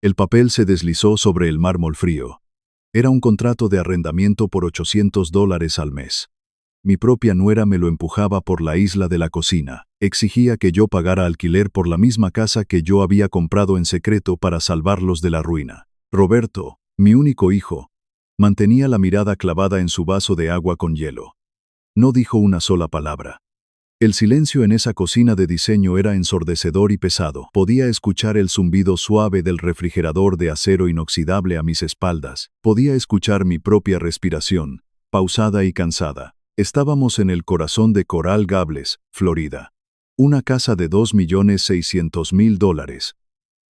El papel se deslizó sobre el mármol frío. Era un contrato de arrendamiento por $800 al mes. Mi propia nuera me lo empujaba por la isla de la cocina. Exigía que yo pagara alquiler por la misma casa que yo había comprado en secreto para salvarlos de la ruina. Roberto, mi único hijo, mantenía la mirada clavada en su vaso de agua con hielo. No dijo una sola palabra. El silencio en esa cocina de diseño era ensordecedor y pesado. Podía escuchar el zumbido suave del refrigerador de acero inoxidable a mis espaldas. Podía escuchar mi propia respiración, pausada y cansada. Estábamos en el corazón de Coral Gables, Florida. Una casa de $2.600.000.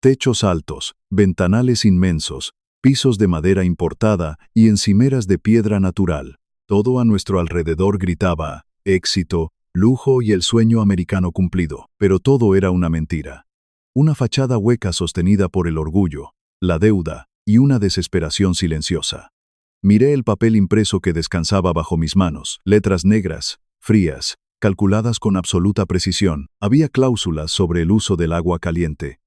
Techos altos, ventanales inmensos, pisos de madera importada y encimeras de piedra natural. Todo a nuestro alrededor gritaba éxito, lujo y el sueño americano cumplido. Pero todo era una mentira. Una fachada hueca sostenida por el orgullo, la deuda y una desesperación silenciosa. Miré el papel impreso que descansaba bajo mis manos. Letras negras, frías, calculadas con absoluta precisión. Había cláusulas sobre el uso del agua caliente.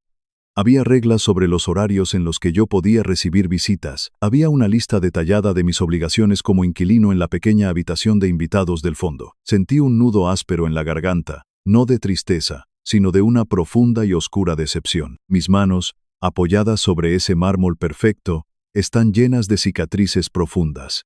Había reglas sobre los horarios en los que yo podía recibir visitas. Había una lista detallada de mis obligaciones como inquilino en la pequeña habitación de invitados del fondo. Sentí un nudo áspero en la garganta, no de tristeza, sino de una profunda y oscura decepción. Mis manos, apoyadas sobre ese mármol perfecto, están llenas de cicatrices profundas.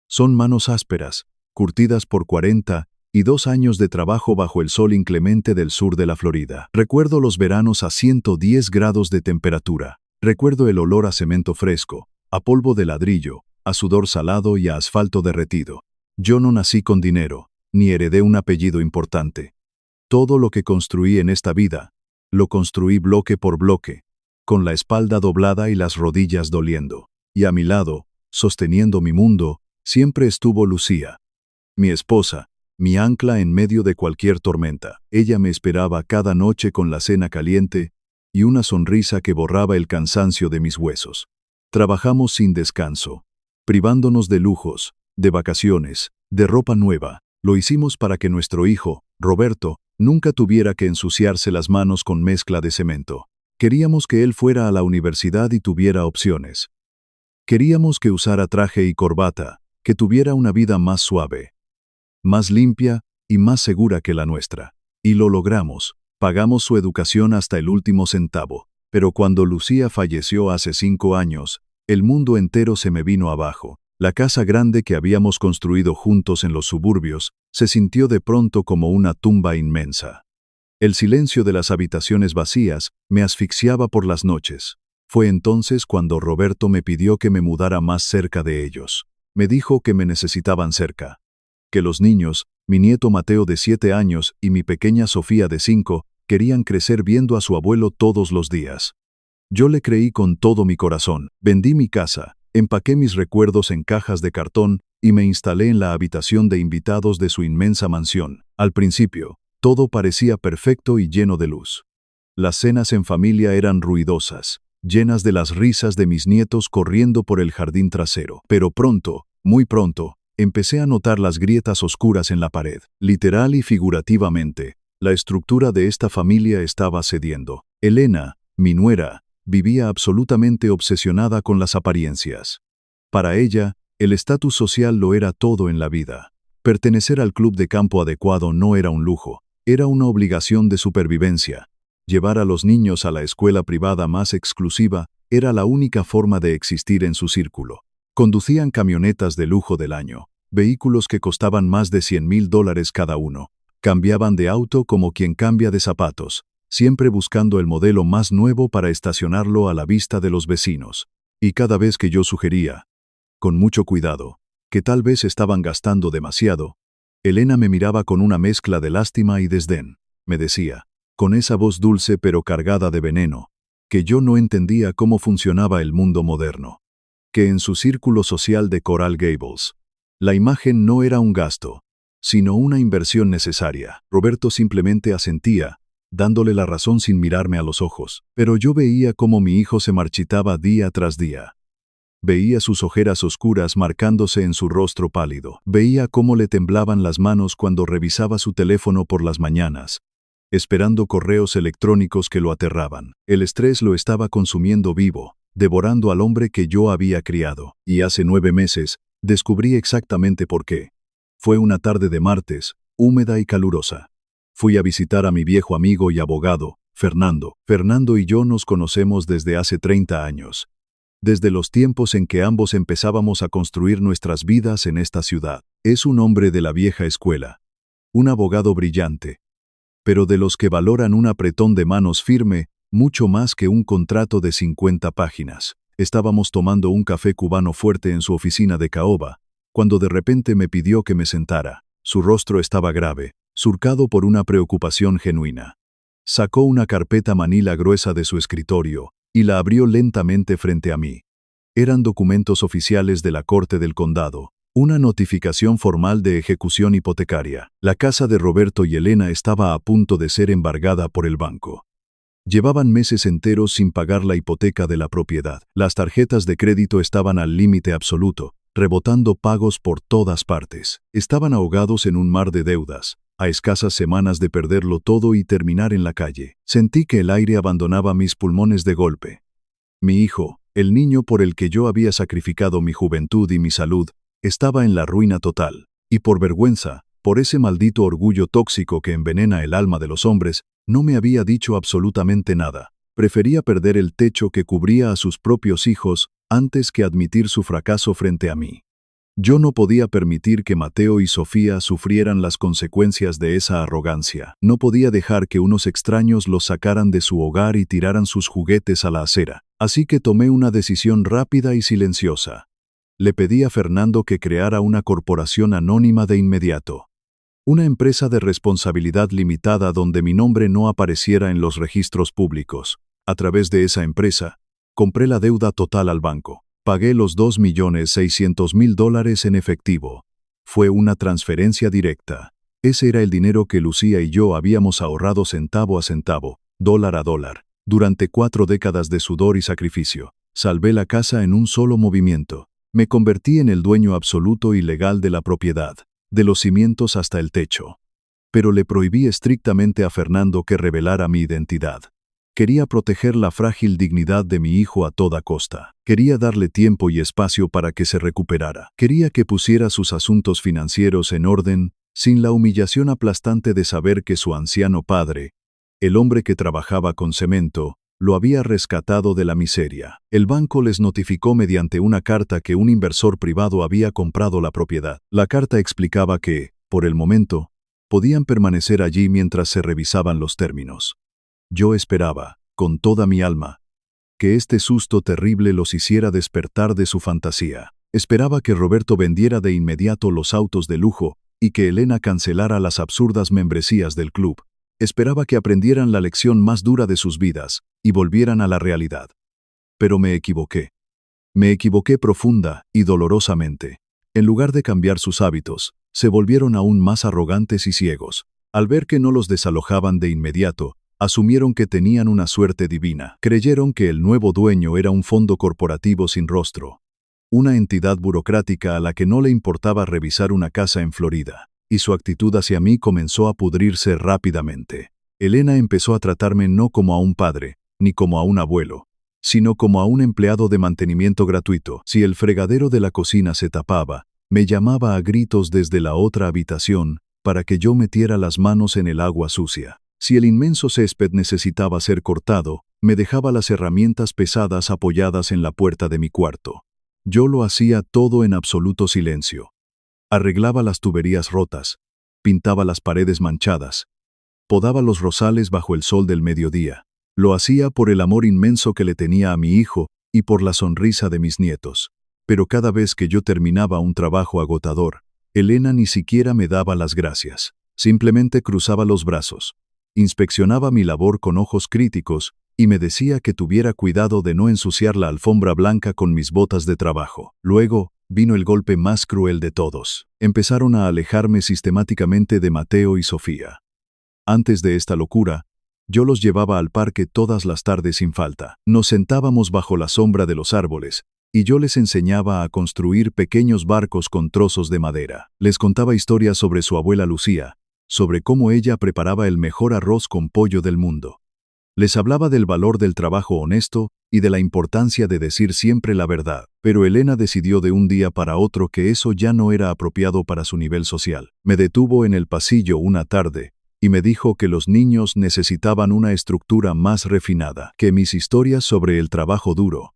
Son manos ásperas, curtidas por 42 años de trabajo bajo el sol inclemente del sur de la Florida. Recuerdo los veranos a 110 grados de temperatura. Recuerdo el olor a cemento fresco, a polvo de ladrillo, a sudor salado y a asfalto derretido. Yo no nací con dinero, ni heredé un apellido importante. Todo lo que construí en esta vida, lo construí bloque por bloque, con la espalda doblada y las rodillas doliendo. Y a mi lado, sosteniendo mi mundo, siempre estuvo Lucía, mi esposa, mi ancla en medio de cualquier tormenta. Ella me esperaba cada noche con la cena caliente y una sonrisa que borraba el cansancio de mis huesos. Trabajamos sin descanso, privándonos de lujos, de vacaciones, de ropa nueva. Lo hicimos para que nuestro hijo, Roberto, nunca tuviera que ensuciarse las manos con mezcla de cemento. Queríamos que él fuera a la universidad y tuviera opciones. Queríamos que usara traje y corbata, que tuviera una vida más suave, más limpia y más segura que la nuestra. Y lo logramos. Pagamos su educación hasta el último centavo. Pero cuando Lucía falleció hace 5 años, el mundo entero se me vino abajo. La casa grande que habíamos construido juntos en los suburbios se sintió de pronto como una tumba inmensa. El silencio de las habitaciones vacías me asfixiaba por las noches. Fue entonces cuando Roberto me pidió que me mudara más cerca de ellos. Me dijo que me necesitaban cerca. Que los niños, mi nieto Mateo de 7 años y mi pequeña Sofía de 5, querían crecer viendo a su abuelo todos los días. Yo le creí con todo mi corazón. Vendí mi casa, empaqué mis recuerdos en cajas de cartón y me instalé en la habitación de invitados de su inmensa mansión. Al principio, todo parecía perfecto y lleno de luz. Las cenas en familia eran ruidosas, llenas de las risas de mis nietos corriendo por el jardín trasero. Pero pronto, muy pronto, empecé a notar las grietas oscuras en la pared. Literal y figurativamente, la estructura de esta familia estaba cediendo. Elena, mi nuera, vivía absolutamente obsesionada con las apariencias. Para ella, el estatus social lo era todo en la vida. Pertenecer al club de campo adecuado no era un lujo, era una obligación de supervivencia. Llevar a los niños a la escuela privada más exclusiva era la única forma de existir en su círculo. Conducían camionetas de lujo del año, vehículos que costaban más de $100.000 cada uno. Cambiaban de auto como quien cambia de zapatos, siempre buscando el modelo más nuevo para estacionarlo a la vista de los vecinos. Y cada vez que yo sugería, con mucho cuidado, que tal vez estaban gastando demasiado, Elena me miraba con una mezcla de lástima y desdén. Me decía, con esa voz dulce pero cargada de veneno, que yo no entendía cómo funcionaba el mundo moderno. Que en su círculo social de Coral Gables, la imagen no era un gasto, sino una inversión necesaria. Roberto simplemente asentía, dándole la razón sin mirarme a los ojos. Pero yo veía cómo mi hijo se marchitaba día tras día. Veía sus ojeras oscuras marcándose en su rostro pálido. Veía cómo le temblaban las manos cuando revisaba su teléfono por las mañanas, esperando correos electrónicos que lo aterraban. El estrés lo estaba consumiendo vivo, devorando al hombre que yo había criado. Y hace 9 meses, descubrí exactamente por qué. Fue una tarde de martes, húmeda y calurosa. Fui a visitar a mi viejo amigo y abogado, Fernando. Fernando y yo nos conocemos desde hace 30 años. Desde los tiempos en que ambos empezábamos a construir nuestras vidas en esta ciudad. Es un hombre de la vieja escuela. Un abogado brillante. Pero de los que valoran un apretón de manos firme, mucho más que un contrato de 50 páginas. Estábamos tomando un café cubano fuerte en su oficina de caoba, cuando de repente me pidió que me sentara. Su rostro estaba grave, surcado por una preocupación genuina. Sacó una carpeta manila gruesa de su escritorio y la abrió lentamente frente a mí. Eran documentos oficiales de la Corte del Condado, una notificación formal de ejecución hipotecaria. La casa de Roberto y Elena estaba a punto de ser embargada por el banco. Llevaban meses enteros sin pagar la hipoteca de la propiedad. Las tarjetas de crédito estaban al límite absoluto, rebotando pagos por todas partes. Estaban ahogados en un mar de deudas, a escasas semanas de perderlo todo y terminar en la calle. Sentí que el aire abandonaba mis pulmones de golpe. Mi hijo, el niño por el que yo había sacrificado mi juventud y mi salud, estaba en la ruina total. Y por vergüenza, por ese maldito orgullo tóxico que envenena el alma de los hombres, no me había dicho absolutamente nada. Prefería perder el techo que cubría a sus propios hijos antes que admitir su fracaso frente a mí. Yo no podía permitir que Mateo y Sofía sufrieran las consecuencias de esa arrogancia. No podía dejar que unos extraños los sacaran de su hogar y tiraran sus juguetes a la acera. Así que tomé una decisión rápida y silenciosa. Le pedí a Fernando que creara una corporación anónima de inmediato. Una empresa de responsabilidad limitada donde mi nombre no apareciera en los registros públicos. A través de esa empresa, compré la deuda total al banco. Pagué los $2.600.000 en efectivo. Fue una transferencia directa. Ese era el dinero que Lucía y yo habíamos ahorrado centavo a centavo, dólar a dólar. Durante 4 décadas de sudor y sacrificio, salvé la casa en un solo movimiento. Me convertí en el dueño absoluto y legal de la propiedad, de los cimientos hasta el techo. Pero le prohibí estrictamente a Fernando que revelara mi identidad. Quería proteger la frágil dignidad de mi hijo a toda costa. Quería darle tiempo y espacio para que se recuperara. Quería que pusiera sus asuntos financieros en orden, sin la humillación aplastante de saber que su anciano padre, el hombre que trabajaba con cemento, lo había rescatado de la miseria. El banco les notificó mediante una carta que un inversor privado había comprado la propiedad. La carta explicaba que, por el momento, podían permanecer allí mientras se revisaban los términos. Yo esperaba, con toda mi alma, que este susto terrible los hiciera despertar de su fantasía. Esperaba que Roberto vendiera de inmediato los autos de lujo y que Elena cancelara las absurdas membresías del club. Esperaba que aprendieran la lección más dura de sus vidas y volvieran a la realidad. Pero me equivoqué. Me equivoqué profunda y dolorosamente. En lugar de cambiar sus hábitos, se volvieron aún más arrogantes y ciegos. Al ver que no los desalojaban de inmediato, asumieron que tenían una suerte divina. Creyeron que el nuevo dueño era un fondo corporativo sin rostro, una entidad burocrática a la que no le importaba revisar una casa en Florida. Y su actitud hacia mí comenzó a pudrirse rápidamente. Elena empezó a tratarme no como a un padre, ni como a un abuelo, sino como a un empleado de mantenimiento gratuito. Si el fregadero de la cocina se tapaba, me llamaba a gritos desde la otra habitación para que yo metiera las manos en el agua sucia. Si el inmenso césped necesitaba ser cortado, me dejaba las herramientas pesadas apoyadas en la puerta de mi cuarto. Yo lo hacía todo en absoluto silencio. Arreglaba las tuberías rotas, pintaba las paredes manchadas, podaba los rosales bajo el sol del mediodía. Lo hacía por el amor inmenso que le tenía a mi hijo y por la sonrisa de mis nietos. Pero cada vez que yo terminaba un trabajo agotador, Elena ni siquiera me daba las gracias. Simplemente cruzaba los brazos, inspeccionaba mi labor con ojos críticos y me decía que tuviera cuidado de no ensuciar la alfombra blanca con mis botas de trabajo. Luego, vino el golpe más cruel de todos. Empezaron a alejarme sistemáticamente de Mateo y Sofía. Antes de esta locura, yo los llevaba al parque todas las tardes sin falta. Nos sentábamos bajo la sombra de los árboles, y yo les enseñaba a construir pequeños barcos con trozos de madera. Les contaba historias sobre su abuela Lucía, sobre cómo ella preparaba el mejor arroz con pollo del mundo. Les hablaba del valor del trabajo honesto y de la importancia de decir siempre la verdad. Pero Elena decidió de un día para otro que eso ya no era apropiado para su nivel social. Me detuvo en el pasillo una tarde y me dijo que los niños necesitaban una estructura más refinada, que mis historias sobre el trabajo duro,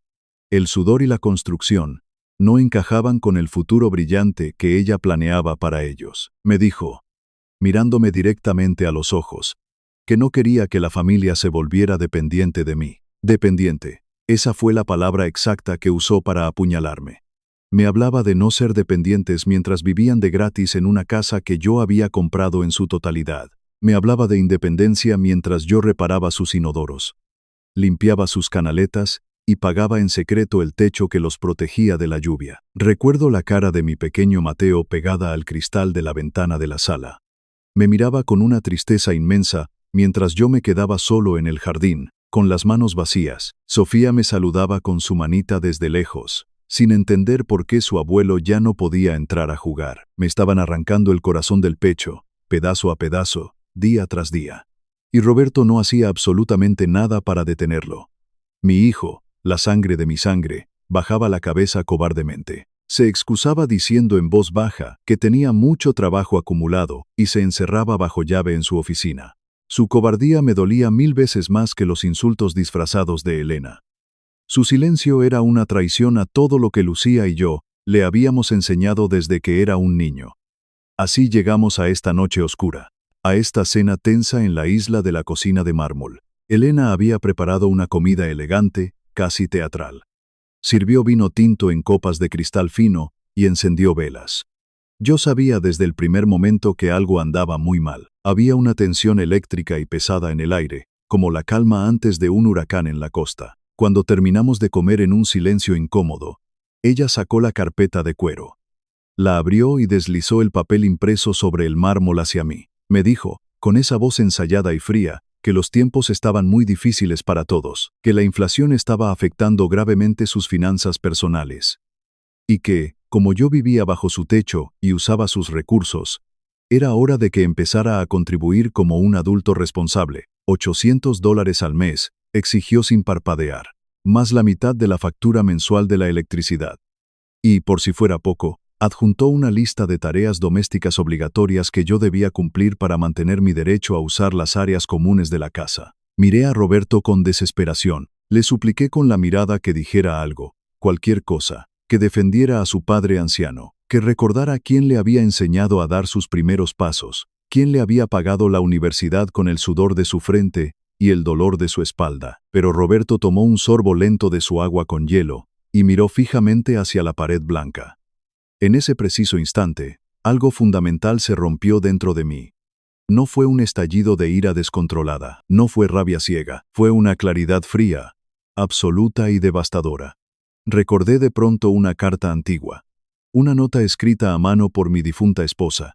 el sudor y la construcción no encajaban con el futuro brillante que ella planeaba para ellos. Me dijo, mirándome directamente a los ojos, que no quería que la familia se volviera dependiente de mí. Dependiente. Esa fue la palabra exacta que usó para apuñalarme. Me hablaba de no ser dependientes mientras vivían de gratis en una casa que yo había comprado en su totalidad. Me hablaba de independencia mientras yo reparaba sus inodoros, limpiaba sus canaletas y pagaba en secreto el techo que los protegía de la lluvia. Recuerdo la cara de mi pequeño Mateo pegada al cristal de la ventana de la sala. Me miraba con una tristeza inmensa mientras yo me quedaba solo en el jardín, con las manos vacías. Sofía me saludaba con su manita desde lejos, sin entender por qué su abuelo ya no podía entrar a jugar. Me estaban arrancando el corazón del pecho, pedazo a pedazo, día tras día. Y Roberto no hacía absolutamente nada para detenerlo. Mi hijo, la sangre de mi sangre, bajaba la cabeza cobardemente. Se excusaba diciendo en voz baja que tenía mucho trabajo acumulado y se encerraba bajo llave en su oficina. Su cobardía me dolía 1000 veces más que los insultos disfrazados de Elena. Su silencio era una traición a todo lo que Lucía y yo le habíamos enseñado desde que era un niño. Así llegamos a esta noche oscura, a esta cena tensa en la isla de la cocina de mármol. Elena había preparado una comida elegante, casi teatral. Sirvió vino tinto en copas de cristal fino y encendió velas. Yo sabía desde el primer momento que algo andaba muy mal. Había una tensión eléctrica y pesada en el aire, como la calma antes de un huracán en la costa. Cuando terminamos de comer en un silencio incómodo, ella sacó la carpeta de cuero. La abrió y deslizó el papel impreso sobre el mármol hacia mí. Me dijo, con esa voz ensayada y fría, que los tiempos estaban muy difíciles para todos, que la inflación estaba afectando gravemente sus finanzas personales. Y que, como yo vivía bajo su techo y usaba sus recursos, era hora de que empezara a contribuir como un adulto responsable. $800 al mes, exigió sin parpadear, más la mitad de la factura mensual de la electricidad. Y, por si fuera poco, adjuntó una lista de tareas domésticas obligatorias que yo debía cumplir para mantener mi derecho a usar las áreas comunes de la casa. Miré a Roberto con desesperación. Le supliqué con la mirada que dijera algo, cualquier cosa, que defendiera a su padre anciano, que recordara quién le había enseñado a dar sus primeros pasos, quién le había pagado la universidad con el sudor de su frente y el dolor de su espalda. Pero Roberto tomó un sorbo lento de su agua con hielo y miró fijamente hacia la pared blanca. En ese preciso instante, algo fundamental se rompió dentro de mí. No fue un estallido de ira descontrolada, no fue rabia ciega, fue una claridad fría, absoluta y devastadora. Recordé de pronto una carta antigua, una nota escrita a mano por mi difunta esposa.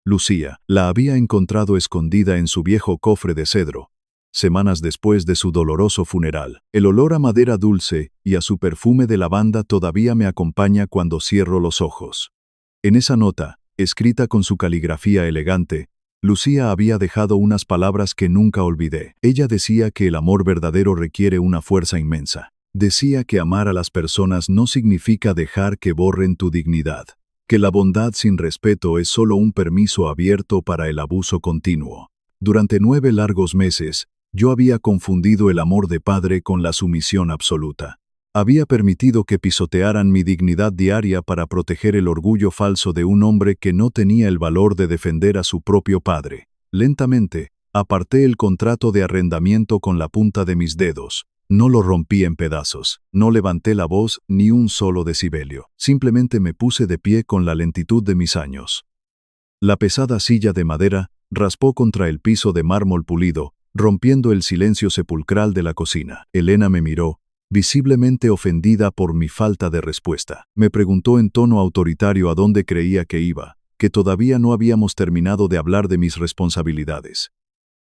Lucía la había encontrado escondida en su viejo cofre de cedro, semanas después de su doloroso funeral. El olor a madera dulce y a su perfume de lavanda todavía me acompaña cuando cierro los ojos. En esa nota, escrita con su caligrafía elegante, Lucía había dejado unas palabras que nunca olvidé. Ella decía que el amor verdadero requiere una fuerza inmensa. Decía que amar a las personas no significa dejar que borren tu dignidad, que la bondad sin respeto es solo un permiso abierto para el abuso continuo. Durante 9 largos meses, yo había confundido el amor de padre con la sumisión absoluta. Había permitido que pisotearan mi dignidad diaria para proteger el orgullo falso de un hombre que no tenía el valor de defender a su propio padre. Lentamente, aparté el contrato de arrendamiento con la punta de mis dedos. No lo rompí en pedazos, no levanté la voz ni un solo decibelio. Simplemente me puse de pie con la lentitud de mis años. La pesada silla de madera raspó contra el piso de mármol pulido, rompiendo el silencio sepulcral de la cocina. Elena me miró, visiblemente ofendida por mi falta de respuesta. Me preguntó en tono autoritario a dónde creía que iba, que todavía no habíamos terminado de hablar de mis responsabilidades.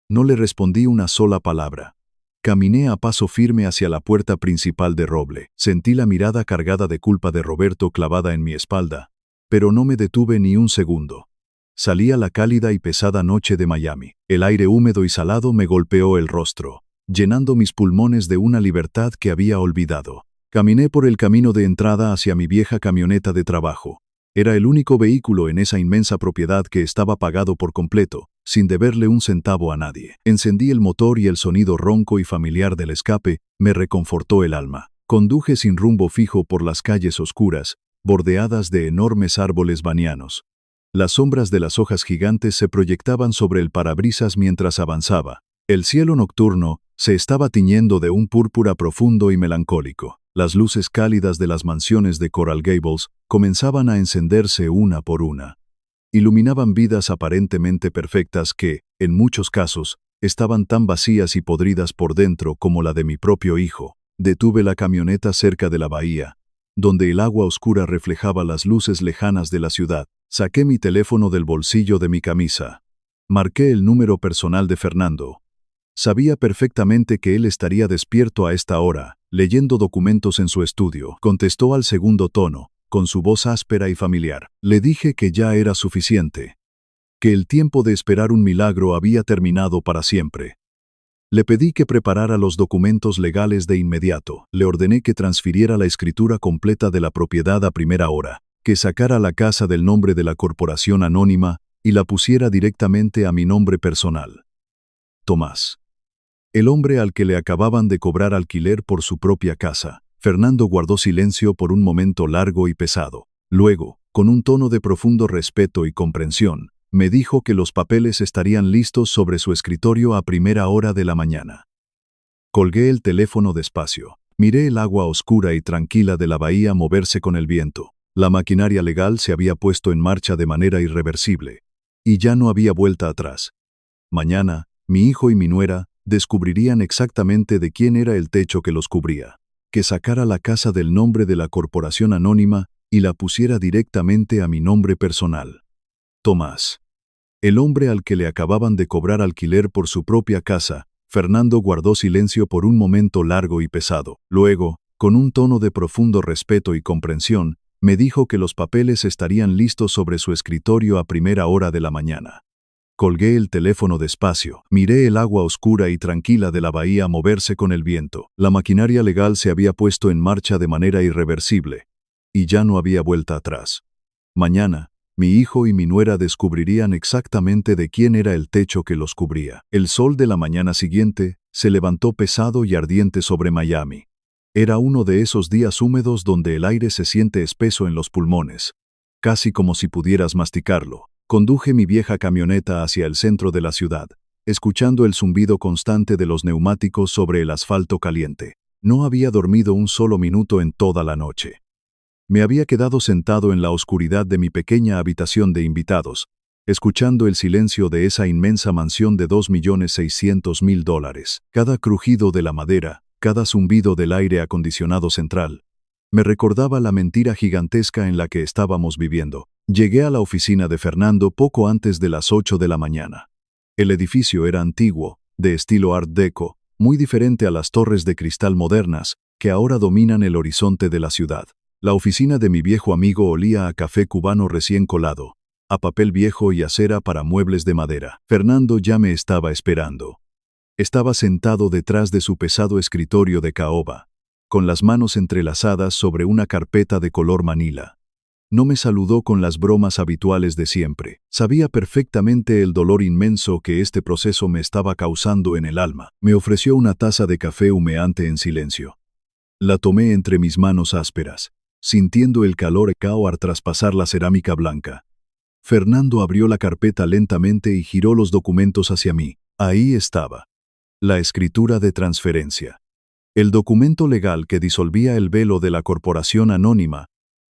No le respondí una sola palabra. Caminé a paso firme hacia la puerta principal de roble. Sentí la mirada cargada de culpa de Roberto clavada en mi espalda, pero no me detuve ni un segundo. Salí a la cálida y pesada noche de Miami. El aire húmedo y salado me golpeó el rostro. llenando mis pulmones de una libertad que había olvidado. Caminé por el camino de entrada hacia mi vieja camioneta de trabajo. Era el único vehículo en esa inmensa propiedad que estaba pagado por completo, sin deberle un centavo a nadie. Encendí el motor y el sonido ronco y familiar del escape me reconfortó el alma. Conduje sin rumbo fijo por las calles oscuras, bordeadas de enormes árboles banianos. Las sombras de las hojas gigantes se proyectaban sobre el parabrisas mientras avanzaba. El cielo nocturno se estaba tiñendo de un púrpura profundo y melancólico. Las luces cálidas de las mansiones de Coral Gables comenzaban a encenderse una por una. Iluminaban vidas aparentemente perfectas que, en muchos casos, estaban tan vacías y podridas por dentro como la de mi propio hijo. Detuve la camioneta cerca de la bahía, donde el agua oscura reflejaba las luces lejanas de la ciudad. Saqué mi teléfono del bolsillo de mi camisa. Marqué el número personal de Fernando. Sabía perfectamente que él estaría despierto a esta hora, leyendo documentos en su estudio. Contestó al segundo tono, con su voz áspera y familiar. Le dije que ya era suficiente, que el tiempo de esperar un milagro había terminado para siempre. Le pedí que preparara los documentos legales de inmediato. Le ordené que transfiriera la escritura completa de la propiedad a primera hora, que sacara la casa del nombre de la corporación anónima y la pusiera directamente a mi nombre personal. Tomás. El hombre al que le acababan de cobrar alquiler por su propia casa. Fernando guardó silencio por un momento largo y pesado. Luego, con un tono de profundo respeto y comprensión, me dijo que los papeles estarían listos sobre su escritorio a primera hora de la mañana. Colgué el teléfono despacio. Miré el agua oscura y tranquila de la bahía moverse con el viento. La maquinaria legal se había puesto en marcha de manera irreversible. Y ya no había vuelta atrás. Mañana, mi hijo y mi nuera descubrirían exactamente de quién era el techo que los cubría. Que sacara la casa del nombre de la corporación anónima y la pusiera directamente a mi nombre personal. Tomás. El hombre al que le acababan de cobrar alquiler por su propia casa. Fernando guardó silencio por un momento largo y pesado. Luego, con un tono de profundo respeto y comprensión, me dijo que los papeles estarían listos sobre su escritorio a primera hora de la mañana. Colgué el teléfono despacio. Miré el agua oscura y tranquila de la bahía moverse con el viento. La maquinaria legal se había puesto en marcha de manera irreversible. Y ya no había vuelta atrás. Mañana, mi hijo y mi nuera descubrirían exactamente de quién era el techo que los cubría. El sol de la mañana siguiente se levantó pesado y ardiente sobre Miami. Era uno de esos días húmedos donde el aire se siente espeso en los pulmones, casi como si pudieras masticarlo. Conduje mi vieja camioneta hacia el centro de la ciudad, escuchando el zumbido constante de los neumáticos sobre el asfalto caliente. No había dormido un solo minuto en toda la noche. Me había quedado sentado en la oscuridad de mi pequeña habitación de invitados, escuchando el silencio de esa inmensa mansión de $2.600.000. Cada crujido de la madera, cada zumbido del aire acondicionado central, me recordaba la mentira gigantesca en la que estábamos viviendo. Llegué a la oficina de Fernando poco antes de las 8 de la mañana. El edificio era antiguo, de estilo Art Deco, muy diferente a las torres de cristal modernas que ahora dominan el horizonte de la ciudad. La oficina de mi viejo amigo olía a café cubano recién colado, a papel viejo y a cera para muebles de madera. Fernando ya me estaba esperando. Estaba sentado detrás de su pesado escritorio de caoba, con las manos entrelazadas sobre una carpeta de color manila. No me saludó con las bromas habituales de siempre. Sabía perfectamente el dolor inmenso que este proceso me estaba causando en el alma. Me ofreció una taza de café humeante en silencio. La tomé entre mis manos ásperas, sintiendo el calor al traspasar la cerámica blanca. Fernando abrió la carpeta lentamente y giró los documentos hacia mí. Ahí estaba. La escritura de transferencia. El documento legal que disolvía el velo de la corporación anónima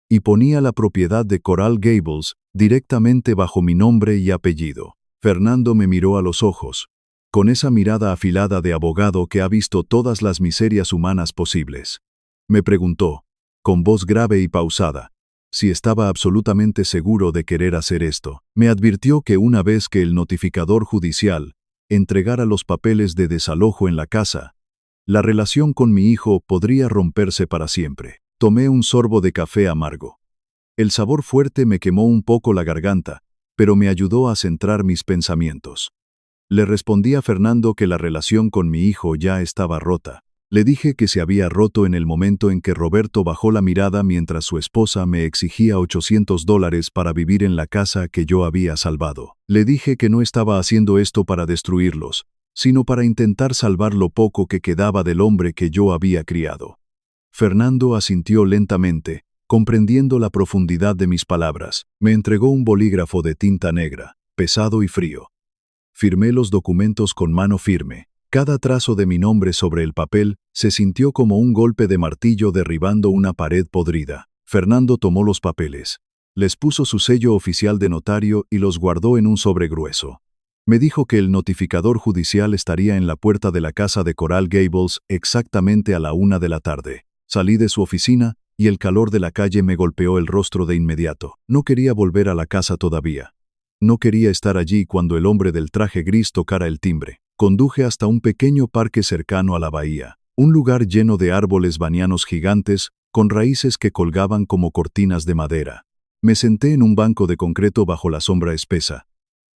y ponía la propiedad de Coral Gables directamente bajo mi nombre y apellido. Fernando me miró a los ojos, con esa mirada afilada de abogado que ha visto todas las miserias humanas posibles. Me preguntó, con voz grave y pausada, si estaba absolutamente seguro de querer hacer esto. Me advirtió que una vez que el notificador judicial entregara los papeles de desalojo en la casa, la relación con mi hijo podría romperse para siempre. Tomé un sorbo de café amargo. El sabor fuerte me quemó un poco la garganta, pero me ayudó a centrar mis pensamientos. Le respondí a Fernando que la relación con mi hijo ya estaba rota. Le dije que se había roto en el momento en que Roberto bajó la mirada mientras su esposa me exigía $800 para vivir en la casa que yo había salvado. Le dije que no estaba haciendo esto para destruirlos, sino para intentar salvar lo poco que quedaba del hombre que yo había criado. Fernando asintió lentamente, comprendiendo la profundidad de mis palabras. Me entregó un bolígrafo de tinta negra, pesado y frío. Firmé los documentos con mano firme. Cada trazo de mi nombre sobre el papel se sintió como un golpe de martillo derribando una pared podrida. Fernando tomó los papeles. Les puso su sello oficial de notario y los guardó en un sobre grueso. Me dijo que el notificador judicial estaría en la puerta de la casa de Coral Gables exactamente a la 1 de la tarde. Salí de su oficina y el calor de la calle me golpeó el rostro de inmediato. No quería volver a la casa todavía. No quería estar allí cuando el hombre del traje gris tocara el timbre. Conduje hasta un pequeño parque cercano a la bahía, un lugar lleno de árboles banianos gigantes, con raíces que colgaban como cortinas de madera. Me senté en un banco de concreto bajo la sombra espesa.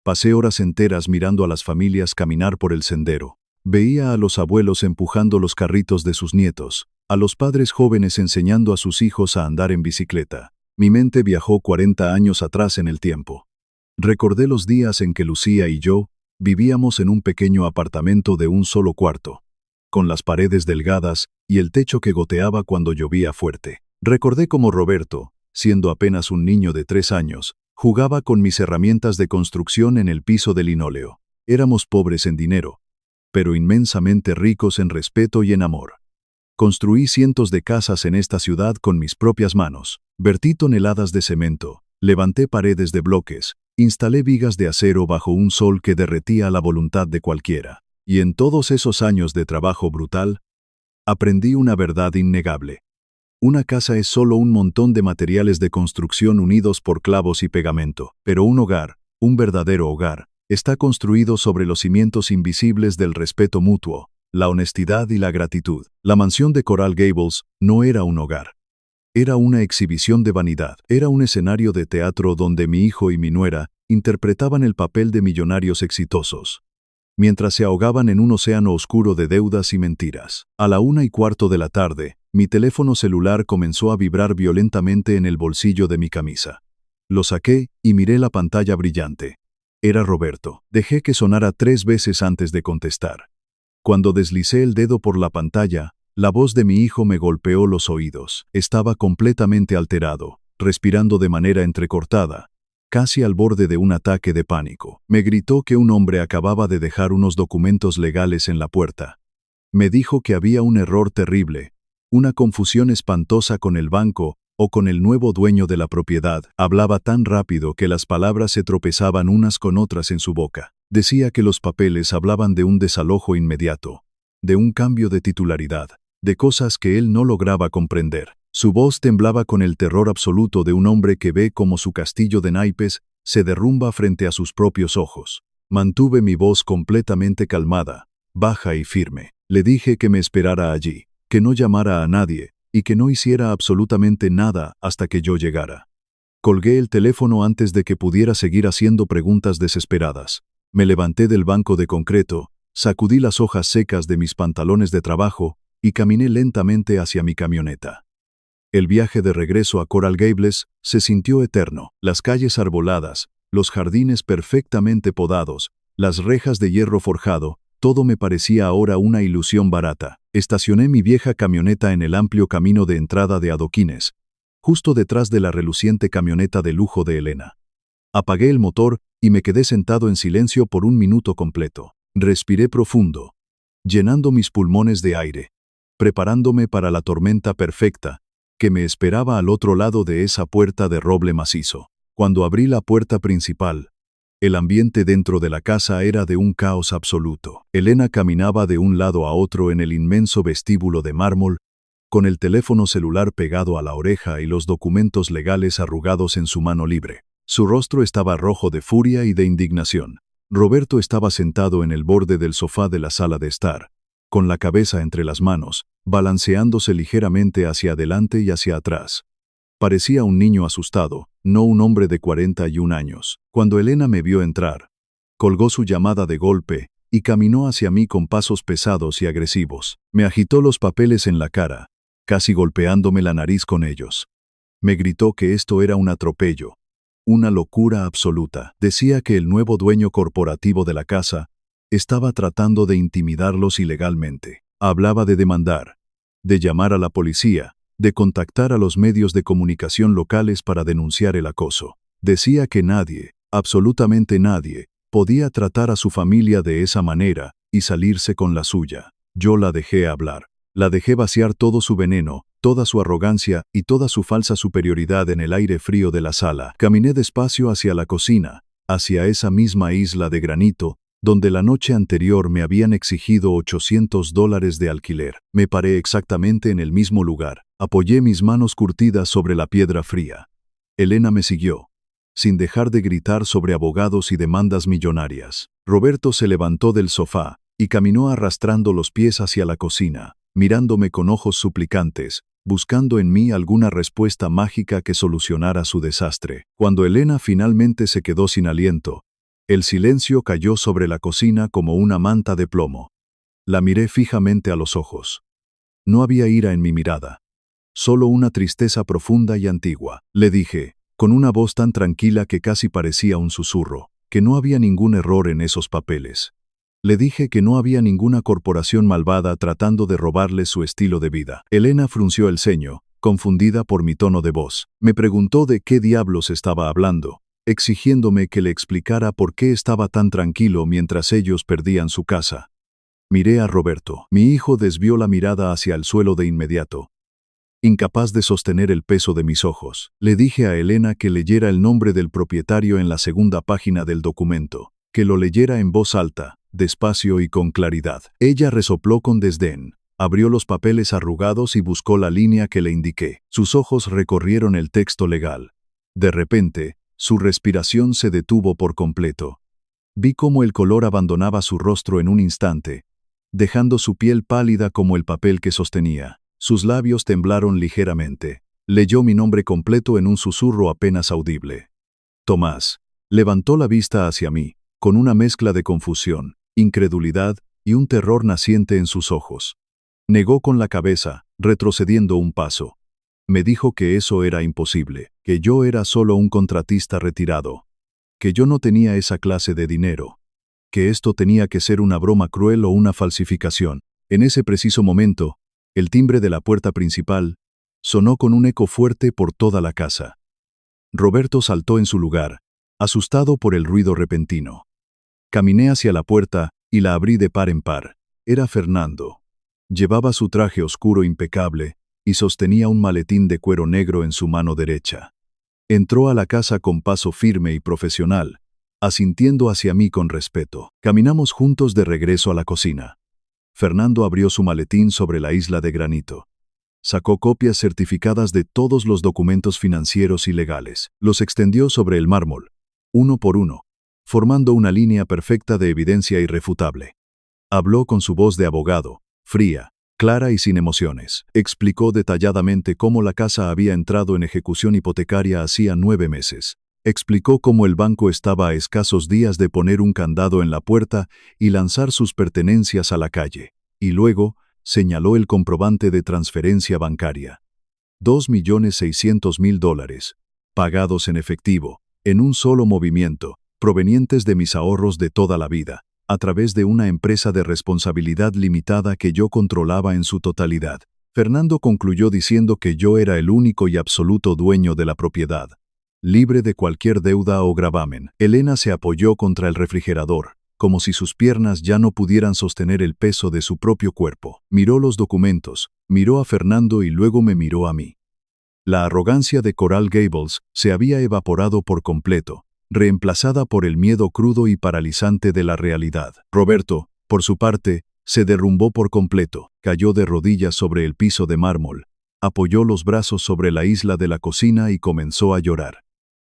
Pasé horas enteras mirando a las familias caminar por el sendero. Veía a los abuelos empujando los carritos de sus nietos, a los padres jóvenes enseñando a sus hijos a andar en bicicleta. Mi mente viajó 40 años atrás en el tiempo. Recordé los días en que Lucía y yo vivíamos en un pequeño apartamento de un solo cuarto, con las paredes delgadas y el techo que goteaba cuando llovía fuerte. Recordé cómo Roberto, siendo apenas un niño de 3 años, jugaba con mis herramientas de construcción en el piso de linóleo. Éramos pobres en dinero, pero inmensamente ricos en respeto y en amor. Construí cientos de casas en esta ciudad con mis propias manos. Vertí toneladas de cemento, levanté paredes de bloques, instalé vigas de acero bajo un sol que derretía la voluntad de cualquiera. Y en todos esos años de trabajo brutal, aprendí una verdad innegable. Una casa es solo un montón de materiales de construcción unidos por clavos y pegamento, pero un hogar, un verdadero hogar, está construido sobre los cimientos invisibles del respeto mutuo, la honestidad y la gratitud. La mansión de Coral Gables no era un hogar. Era una exhibición de vanidad. Era un escenario de teatro donde mi hijo y mi nuera interpretaban el papel de millonarios exitosos, mientras se ahogaban en un océano oscuro de deudas y mentiras. A la 1:15 de la tarde, mi teléfono celular comenzó a vibrar violentamente en el bolsillo de mi camisa. Lo saqué y miré la pantalla brillante. Era Roberto. Dejé que sonara 3 veces antes de contestar. Cuando deslicé el dedo por la pantalla, la voz de mi hijo me golpeó los oídos. Estaba completamente alterado, respirando de manera entrecortada, casi al borde de un ataque de pánico. Me gritó que un hombre acababa de dejar unos documentos legales en la puerta. Me dijo que había un error terrible, una confusión espantosa con el banco o con el nuevo dueño de la propiedad. Hablaba tan rápido que las palabras se tropezaban unas con otras en su boca. Decía que los papeles hablaban de un desalojo inmediato, de un cambio de titularidad, de cosas que él no lograba comprender. Su voz temblaba con el terror absoluto de un hombre que ve cómo su castillo de naipes se derrumba frente a sus propios ojos. Mantuve mi voz completamente calmada, baja y firme. Le dije que me esperara allí, que no llamara a nadie y que no hiciera absolutamente nada hasta que yo llegara. Colgué el teléfono antes de que pudiera seguir haciendo preguntas desesperadas. Me levanté del banco de concreto, sacudí las hojas secas de mis pantalones de trabajo y caminé lentamente hacia mi camioneta. El viaje de regreso a Coral Gables se sintió eterno. Las calles arboladas, los jardines perfectamente podados, las rejas de hierro forjado, todo me parecía ahora una ilusión barata. Estacioné mi vieja camioneta en el amplio camino de entrada de adoquines, justo detrás de la reluciente camioneta de lujo de Elena. Apagué el motor y me quedé sentado en silencio por 1 minuto completo. Respiré profundo, llenando mis pulmones de aire, preparándome para la tormenta perfecta que me esperaba al otro lado de esa puerta de roble macizo. Cuando abrí la puerta principal, el ambiente dentro de la casa era de un caos absoluto. Elena caminaba de un lado a otro en el inmenso vestíbulo de mármol, con el teléfono celular pegado a la oreja y los documentos legales arrugados en su mano libre. Su rostro estaba rojo de furia y de indignación. Roberto estaba sentado en el borde del sofá de la sala de estar, con la cabeza entre las manos, balanceándose ligeramente hacia adelante y hacia atrás. Parecía un niño asustado, no un hombre de 41 años. Cuando Elena me vio entrar, Colgó su llamada de golpe y caminó hacia mí con pasos pesados y agresivos. Me agitó los papeles en la cara, casi golpeándome la nariz con ellos. Me gritó que esto era un atropello, una locura absoluta. Decía que el nuevo dueño corporativo de la casa estaba tratando de intimidarlos ilegalmente. Hablaba de demandar, de llamar a la policía, de contactar a los medios de comunicación locales para denunciar el acoso. Decía que nadie, absolutamente nadie, podía tratar a su familia de esa manera y salirse con la suya. Yo la dejé hablar. La dejé vaciar todo su veneno, toda su arrogancia y toda su falsa superioridad en el aire frío de la sala. Caminé despacio hacia la cocina, hacia esa misma isla de granito, donde la noche anterior me habían exigido $800 de alquiler. Me paré exactamente en el mismo lugar. Apoyé mis manos curtidas sobre la piedra fría. Elena me siguió, sin dejar de gritar sobre abogados y demandas millonarias. Roberto se levantó del sofá y caminó arrastrando los pies hacia la cocina, mirándome con ojos suplicantes, buscando en mí alguna respuesta mágica que solucionara su desastre. Cuando Elena finalmente se quedó sin aliento, el silencio cayó sobre la cocina como una manta de plomo. La miré fijamente a los ojos. No había ira en mi mirada, solo una tristeza profunda y antigua. Le dije, con una voz tan tranquila que casi parecía un susurro, que no había ningún error en esos papeles. Le dije que no había ninguna corporación malvada tratando de robarle su estilo de vida. Elena frunció el ceño, confundida por mi tono de voz. Me preguntó de qué diablos estaba hablando, exigiéndome que le explicara por qué estaba tan tranquilo mientras ellos perdían su casa. Miré a Roberto. Mi hijo desvió la mirada hacia el suelo de inmediato, incapaz de sostener el peso de mis ojos. Le dije a Elena que leyera el nombre del propietario en la segunda página del documento, que lo leyera en voz alta, despacio y con claridad. Ella resopló con desdén, abrió los papeles arrugados y buscó la línea que le indiqué. Sus ojos recorrieron el texto legal. De repente, su respiración se detuvo por completo. Vi cómo el color abandonaba su rostro en un instante, dejando su piel pálida como el papel que sostenía. Sus labios temblaron ligeramente. Leyó mi nombre completo en un susurro apenas audible. Tomás. Levantó la vista hacia mí, con una mezcla de confusión, incredulidad y un terror naciente en sus ojos. Negó con la cabeza, retrocediendo un paso. Me dijo que eso era imposible, que yo era solo un contratista retirado, que yo no tenía esa clase de dinero, que esto tenía que ser una broma cruel o una falsificación. En ese preciso momento, el timbre de la puerta principal sonó con un eco fuerte por toda la casa. Roberto saltó en su lugar, asustado por el ruido repentino. Caminé hacia la puerta y la abrí de par en par. Era Fernando. Llevaba su traje oscuro impecable y sostenía un maletín de cuero negro en su mano derecha. Entró a la casa con paso firme y profesional, asintiendo hacia mí con respeto. Caminamos juntos de regreso a la cocina. Fernando abrió su maletín sobre la isla de granito. Sacó copias certificadas de todos los documentos financieros y legales. Los extendió sobre el mármol, uno por uno, formando una línea perfecta de evidencia irrefutable. Habló con su voz de abogado, fría, clara y sin emociones. Explicó detalladamente cómo la casa había entrado en ejecución hipotecaria hacía 9 meses. Explicó cómo el banco estaba a escasos días de poner un candado en la puerta y lanzar sus pertenencias a la calle. Y luego, señaló el comprobante de transferencia bancaria. $2.600.000, pagados en efectivo, en un solo movimiento, provenientes de mis ahorros de toda la vida, a través de una empresa de responsabilidad limitada que yo controlaba en su totalidad. Fernando concluyó diciendo que yo era el único y absoluto dueño de la propiedad, libre de cualquier deuda o gravamen. Elena se apoyó contra el refrigerador, como si sus piernas ya no pudieran sostener el peso de su propio cuerpo. Miró los documentos, miró a Fernando y luego me miró a mí. La arrogancia de Coral Gables se había evaporado por completo, reemplazada por el miedo crudo y paralizante de la realidad. Roberto, por su parte, se derrumbó por completo, cayó de rodillas sobre el piso de mármol, apoyó los brazos sobre la isla de la cocina y comenzó a llorar.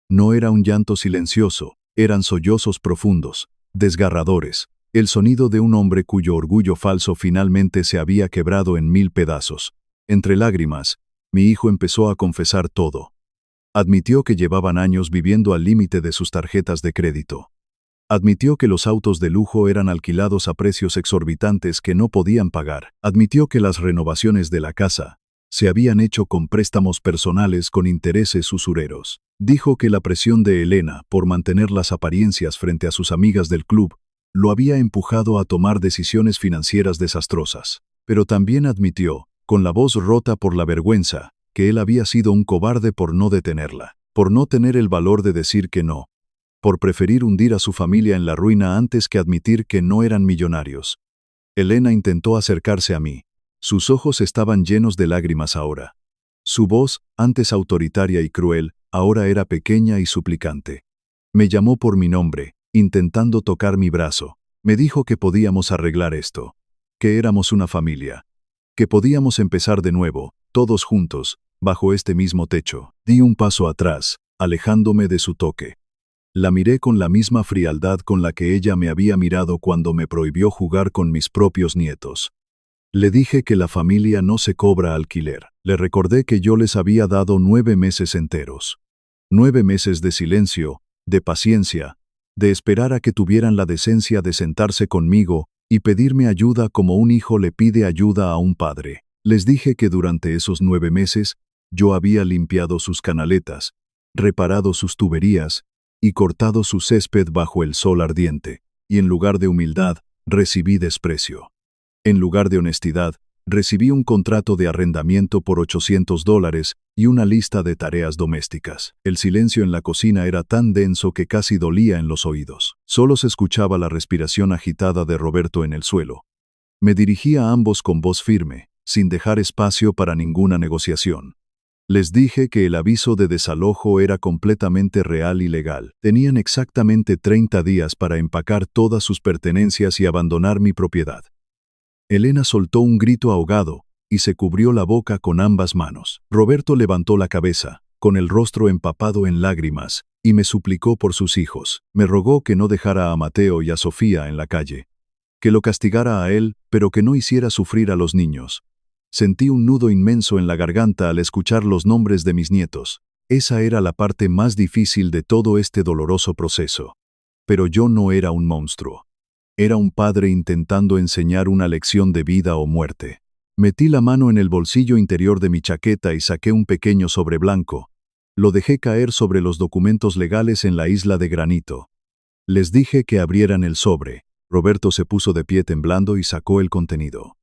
No era un llanto silencioso, eran sollozos profundos, desgarradores, el sonido de un hombre cuyo orgullo falso finalmente se había quebrado en 1000 pedazos. Entre lágrimas, mi hijo empezó a confesar todo. Admitió que llevaban años viviendo al límite de sus tarjetas de crédito. Admitió que los autos de lujo eran alquilados a precios exorbitantes que no podían pagar. Admitió que las renovaciones de la casa se habían hecho con préstamos personales con intereses usureros. Dijo que la presión de Elena por mantener las apariencias frente a sus amigas del club lo había empujado a tomar decisiones financieras desastrosas. Pero también admitió, con la voz rota por la vergüenza, que él había sido un cobarde por no detenerla, por no tener el valor de decir que no, por preferir hundir a su familia en la ruina antes que admitir que no eran millonarios. Elena intentó acercarse a mí. Sus ojos estaban llenos de lágrimas ahora. Su voz, antes autoritaria y cruel, ahora era pequeña y suplicante. Me llamó por mi nombre, intentando tocar mi brazo. Me dijo que podíamos arreglar esto, que éramos una familia, que podíamos empezar de nuevo, todos juntos, bajo este mismo techo. Di un paso atrás, alejándome de su toque. La miré con la misma frialdad con la que ella me había mirado cuando me prohibió jugar con mis propios nietos. Le dije que la familia no se cobra alquiler. Le recordé que yo les había dado 9 meses enteros. 9 meses de silencio, de paciencia, de esperar a que tuvieran la decencia de sentarse conmigo y pedirme ayuda como un hijo le pide ayuda a un padre. Les dije que durante esos 9 meses yo había limpiado sus canaletas, reparado sus tuberías y cortado su césped bajo el sol ardiente, y en lugar de humildad, recibí desprecio. En lugar de honestidad, recibí un contrato de arrendamiento por $800 y una lista de tareas domésticas. El silencio en la cocina era tan denso que casi dolía en los oídos. Solo se escuchaba la respiración agitada de Roberto en el suelo. Me dirigí a ambos con voz firme, sin dejar espacio para ninguna negociación. Les dije que el aviso de desalojo era completamente real y legal. Tenían exactamente 30 días para empacar todas sus pertenencias y abandonar mi propiedad. Elena soltó un grito ahogado y se cubrió la boca con ambas manos. Roberto levantó la cabeza, con el rostro empapado en lágrimas, y me suplicó por sus hijos. Me rogó que no dejara a Mateo y a Sofía en la calle, que lo castigara a él, pero que no hiciera sufrir a los niños. Sentí un nudo inmenso en la garganta al escuchar los nombres de mis nietos. Esa era la parte más difícil de todo este doloroso proceso. Pero yo no era un monstruo. Era un padre intentando enseñar una lección de vida o muerte. Metí la mano en el bolsillo interior de mi chaqueta y saqué un pequeño sobre blanco. Lo dejé caer sobre los documentos legales en la isla de granito. Les dije que abrieran el sobre. Roberto se puso de pie temblando y sacó el contenido.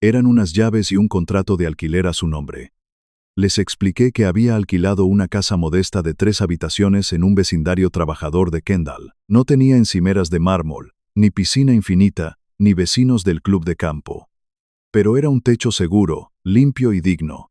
Eran unas llaves y un contrato de alquiler a su nombre. Les expliqué que había alquilado una casa modesta de 3 habitaciones en un vecindario trabajador de Kendall. No tenía encimeras de mármol, ni piscina infinita, ni vecinos del club de campo. Pero era un techo seguro, limpio y digno.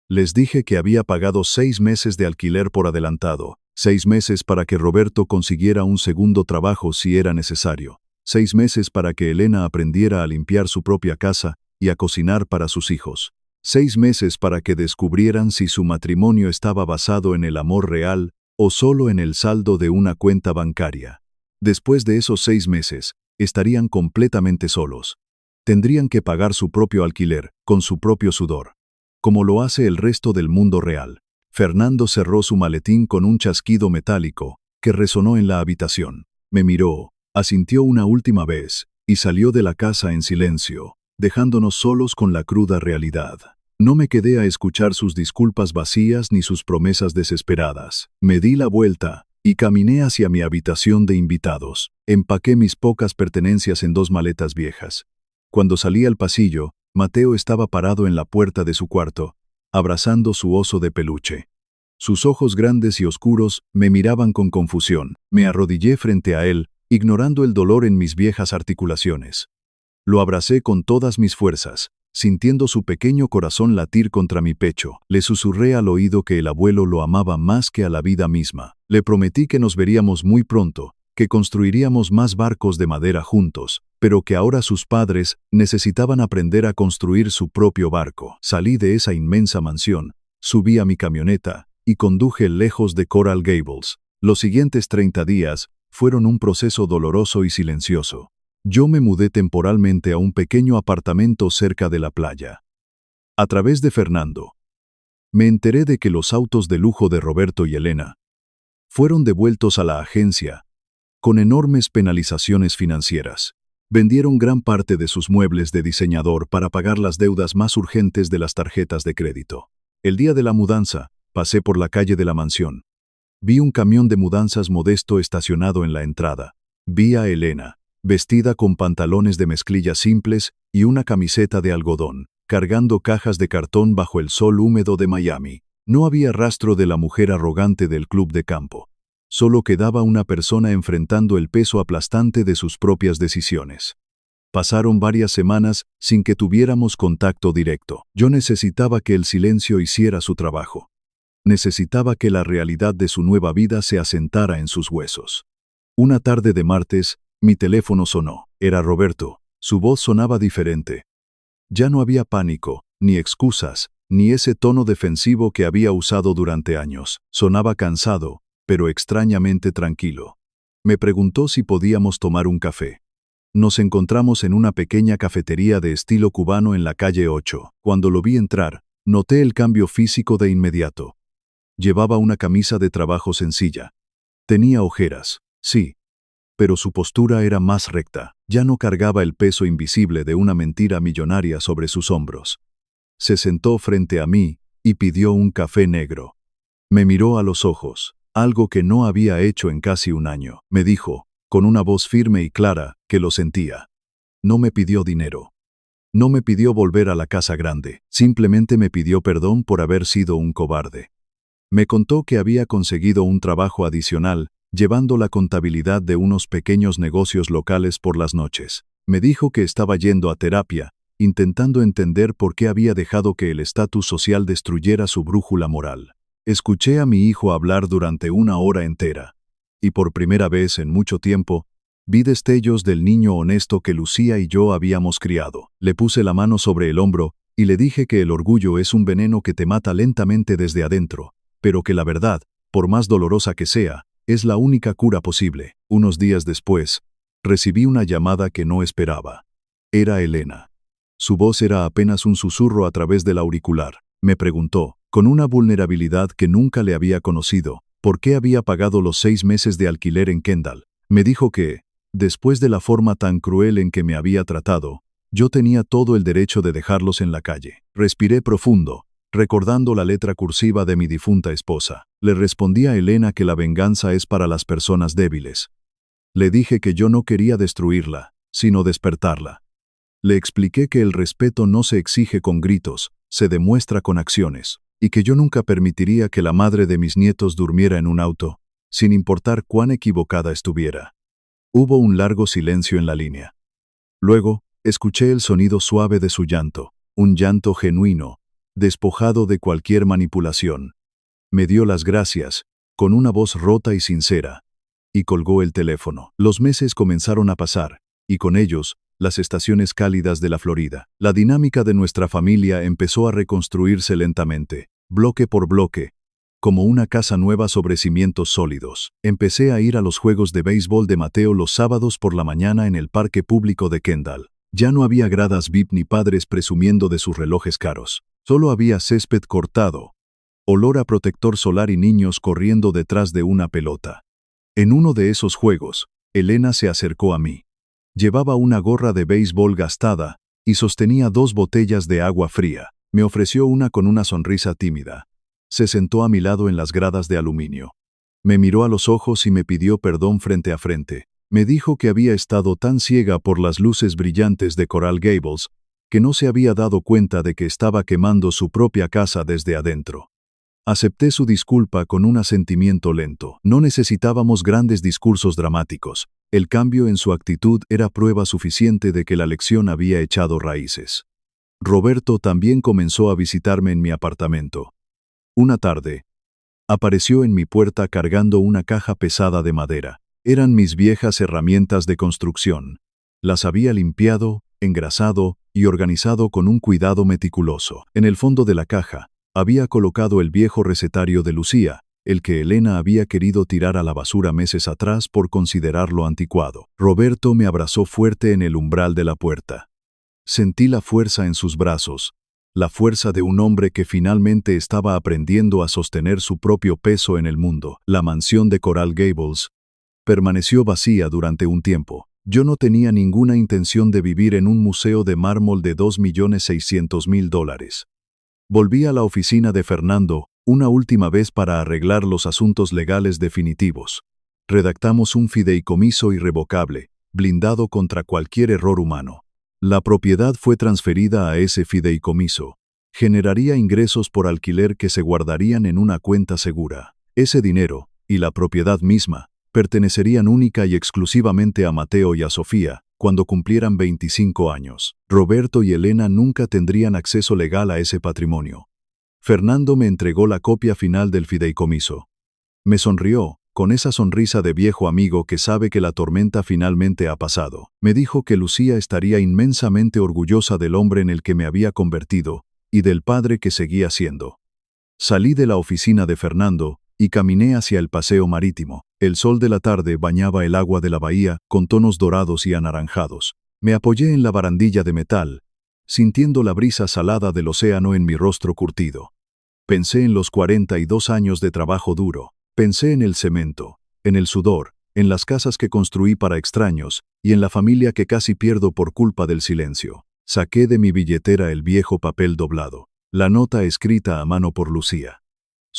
Les dije que había pagado 6 meses de alquiler por adelantado, 6 meses para que Roberto consiguiera un segundo trabajo si era necesario, 6 meses para que Elena aprendiera a limpiar su propia casa y a cocinar para sus hijos, 6 meses para que descubrieran si su matrimonio estaba basado en el amor real o solo en el saldo de una cuenta bancaria. Después de esos 6 meses, estarían completamente solos. Tendrían que pagar su propio alquiler, con su propio sudor, como lo hace el resto del mundo real. Fernando cerró su maletín con un chasquido metálico, que resonó en la habitación. Me miró, asintió una última vez, y salió de la casa en silencio, dejándonos solos con la cruda realidad. No me quedé a escuchar sus disculpas vacías ni sus promesas desesperadas. Me di la vuelta y caminé hacia mi habitación de invitados. Empaqué mis pocas pertenencias en 2 maletas viejas. Cuando salí al pasillo, Mateo estaba parado en la puerta de su cuarto, abrazando su oso de peluche. Sus ojos grandes y oscuros me miraban con confusión. Me arrodillé frente a él, ignorando el dolor en mis viejas articulaciones. Lo abracé con todas mis fuerzas, sintiendo su pequeño corazón latir contra mi pecho. Le susurré al oído que el abuelo lo amaba más que a la vida misma. Le prometí que nos veríamos muy pronto, que construiríamos más barcos de madera juntos, pero que ahora sus padres necesitaban aprender a construir su propio barco. Salí de esa inmensa mansión, subí a mi camioneta y conduje lejos de Coral Gables. Los siguientes 30 días fueron un proceso doloroso y silencioso. Yo me mudé temporalmente a un pequeño apartamento cerca de la playa. A través de Fernando, me enteré de que los autos de lujo de Roberto y Elena fueron devueltos a la agencia, con enormes penalizaciones financieras. Vendieron gran parte de sus muebles de diseñador para pagar las deudas más urgentes de las tarjetas de crédito. El día de la mudanza, pasé por la calle de la mansión. Vi un camión de mudanzas modesto estacionado en la entrada. Vi a Elena, vestida con pantalones de mezclilla simples y una camiseta de algodón, cargando cajas de cartón bajo el sol húmedo de Miami. No había rastro de la mujer arrogante del club de campo. Solo quedaba una persona enfrentando el peso aplastante de sus propias decisiones. Pasaron varias semanas sin que tuviéramos contacto directo. Yo necesitaba que el silencio hiciera su trabajo. Necesitaba que la realidad de su nueva vida se asentara en sus huesos. Una tarde de martes, mi teléfono sonó. Era Roberto. Su voz sonaba diferente. Ya no había pánico, ni excusas, ni ese tono defensivo que había usado durante años. Sonaba cansado, pero extrañamente tranquilo. Me preguntó si podíamos tomar un café. Nos encontramos en una pequeña cafetería de estilo cubano en la calle 8. Cuando lo vi entrar, noté el cambio físico de inmediato. Llevaba una camisa de trabajo sencilla. Tenía ojeras, sí, pero su postura era más recta. Ya no cargaba el peso invisible de una mentira millonaria sobre sus hombros. Se sentó frente a mí y pidió un café negro. Me miró a los ojos, algo que no había hecho en casi un año. Me dijo, con una voz firme y clara, que lo sentía. No me pidió dinero. No me pidió volver a la casa grande. Simplemente me pidió perdón por haber sido un cobarde. Me contó que había conseguido un trabajo adicional, llevando la contabilidad de unos pequeños negocios locales por las noches. Me dijo que estaba yendo a terapia, intentando entender por qué había dejado que el estatus social destruyera su brújula moral. Escuché a mi hijo hablar durante una hora entera, y por primera vez en mucho tiempo, vi destellos del niño honesto que Lucía y yo habíamos criado. Le puse la mano sobre el hombro y le dije que el orgullo es un veneno que te mata lentamente desde adentro, pero que la verdad, por más dolorosa que sea, es la única cura posible. Unos días después, recibí una llamada que no esperaba. Era Elena. Su voz era apenas un susurro a través del auricular. Me preguntó, con una vulnerabilidad que nunca le había conocido, por qué había pagado los 6 meses de alquiler en Kendall. Me dijo que, después de la forma tan cruel en que me había tratado, yo tenía todo el derecho de dejarlos en la calle. Respiré profundo, recordando la letra cursiva de mi difunta esposa. Le respondí a Elena que la venganza es para las personas débiles. Le dije que yo no quería destruirla, sino despertarla. Le expliqué que el respeto no se exige con gritos, se demuestra con acciones, y que yo nunca permitiría que la madre de mis nietos durmiera en un auto, sin importar cuán equivocada estuviera. Hubo un largo silencio en la línea. Luego, escuché el sonido suave de su llanto, un llanto genuino, despojado de cualquier manipulación. Me dio las gracias, con una voz rota y sincera, y colgó el teléfono. Los meses comenzaron a pasar, y con ellos, las estaciones cálidas de la Florida. La dinámica de nuestra familia empezó a reconstruirse lentamente, bloque por bloque, como una casa nueva sobre cimientos sólidos. Empecé a ir a los juegos de béisbol de Mateo los sábados por la mañana en el parque público de Kendall. Ya no había gradas VIP ni padres presumiendo de sus relojes caros. Solo había césped cortado, olor a protector solar y niños corriendo detrás de una pelota. En uno de esos juegos, Elena se acercó a mí. Llevaba una gorra de béisbol gastada y sostenía 2 botellas de agua fría. Me ofreció una con una sonrisa tímida. Se sentó a mi lado en las gradas de aluminio. Me miró a los ojos y me pidió perdón frente a frente. Me dijo que había estado tan ciega por las luces brillantes de Coral Gables que no se había dado cuenta de que estaba quemando su propia casa desde adentro. Acepté su disculpa con un asentimiento lento. No necesitábamos grandes discursos dramáticos. El cambio en su actitud era prueba suficiente de que la lección había echado raíces. Roberto también comenzó a visitarme en mi apartamento. Una tarde, apareció en mi puerta cargando una caja pesada de madera. Eran mis viejas herramientas de construcción. Las había limpiado, engrasado y organizado con un cuidado meticuloso. En el fondo de la caja, había colocado el viejo recetario de Lucía, el que Elena había querido tirar a la basura meses atrás por considerarlo anticuado. Roberto me abrazó fuerte en el umbral de la puerta. Sentí la fuerza en sus brazos, la fuerza de un hombre que finalmente estaba aprendiendo a sostener su propio peso en el mundo. La mansión de Coral Gables permaneció vacía durante un tiempo. Yo no tenía ninguna intención de vivir en un museo de mármol de $2.600.000. Volví a la oficina de Fernando una última vez para arreglar los asuntos legales definitivos. Redactamos un fideicomiso irrevocable, blindado contra cualquier error humano. La propiedad fue transferida a ese fideicomiso. Generaría ingresos por alquiler que se guardarían en una cuenta segura. Ese dinero, y la propiedad misma, pertenecerían única y exclusivamente a Mateo y a Sofía, cuando cumplieran 25 años. Roberto y Elena nunca tendrían acceso legal a ese patrimonio. Fernando me entregó la copia final del fideicomiso. Me sonrió, con esa sonrisa de viejo amigo que sabe que la tormenta finalmente ha pasado. Me dijo que Lucía estaría inmensamente orgullosa del hombre en el que me había convertido, y del padre que seguía siendo. Salí de la oficina de Fernando y caminé hacia el paseo marítimo. El sol de la tarde bañaba el agua de la bahía con tonos dorados y anaranjados. Me apoyé en la barandilla de metal, sintiendo la brisa salada del océano en mi rostro curtido. Pensé en los 42 años de trabajo duro. Pensé en el cemento, en el sudor, en las casas que construí para extraños y en la familia que casi pierdo por culpa del silencio. Saqué de mi billetera el viejo papel doblado, la nota escrita a mano por Lucía.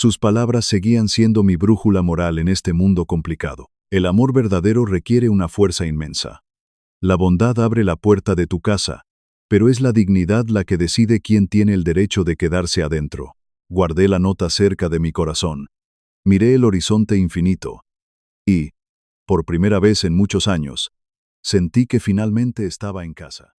Sus palabras seguían siendo mi brújula moral en este mundo complicado. El amor verdadero requiere una fuerza inmensa. La bondad abre la puerta de tu casa, pero es la dignidad la que decide quién tiene el derecho de quedarse adentro. Guardé la nota cerca de mi corazón. Miré el horizonte infinito. Y, por primera vez en muchos años, sentí que finalmente estaba en casa.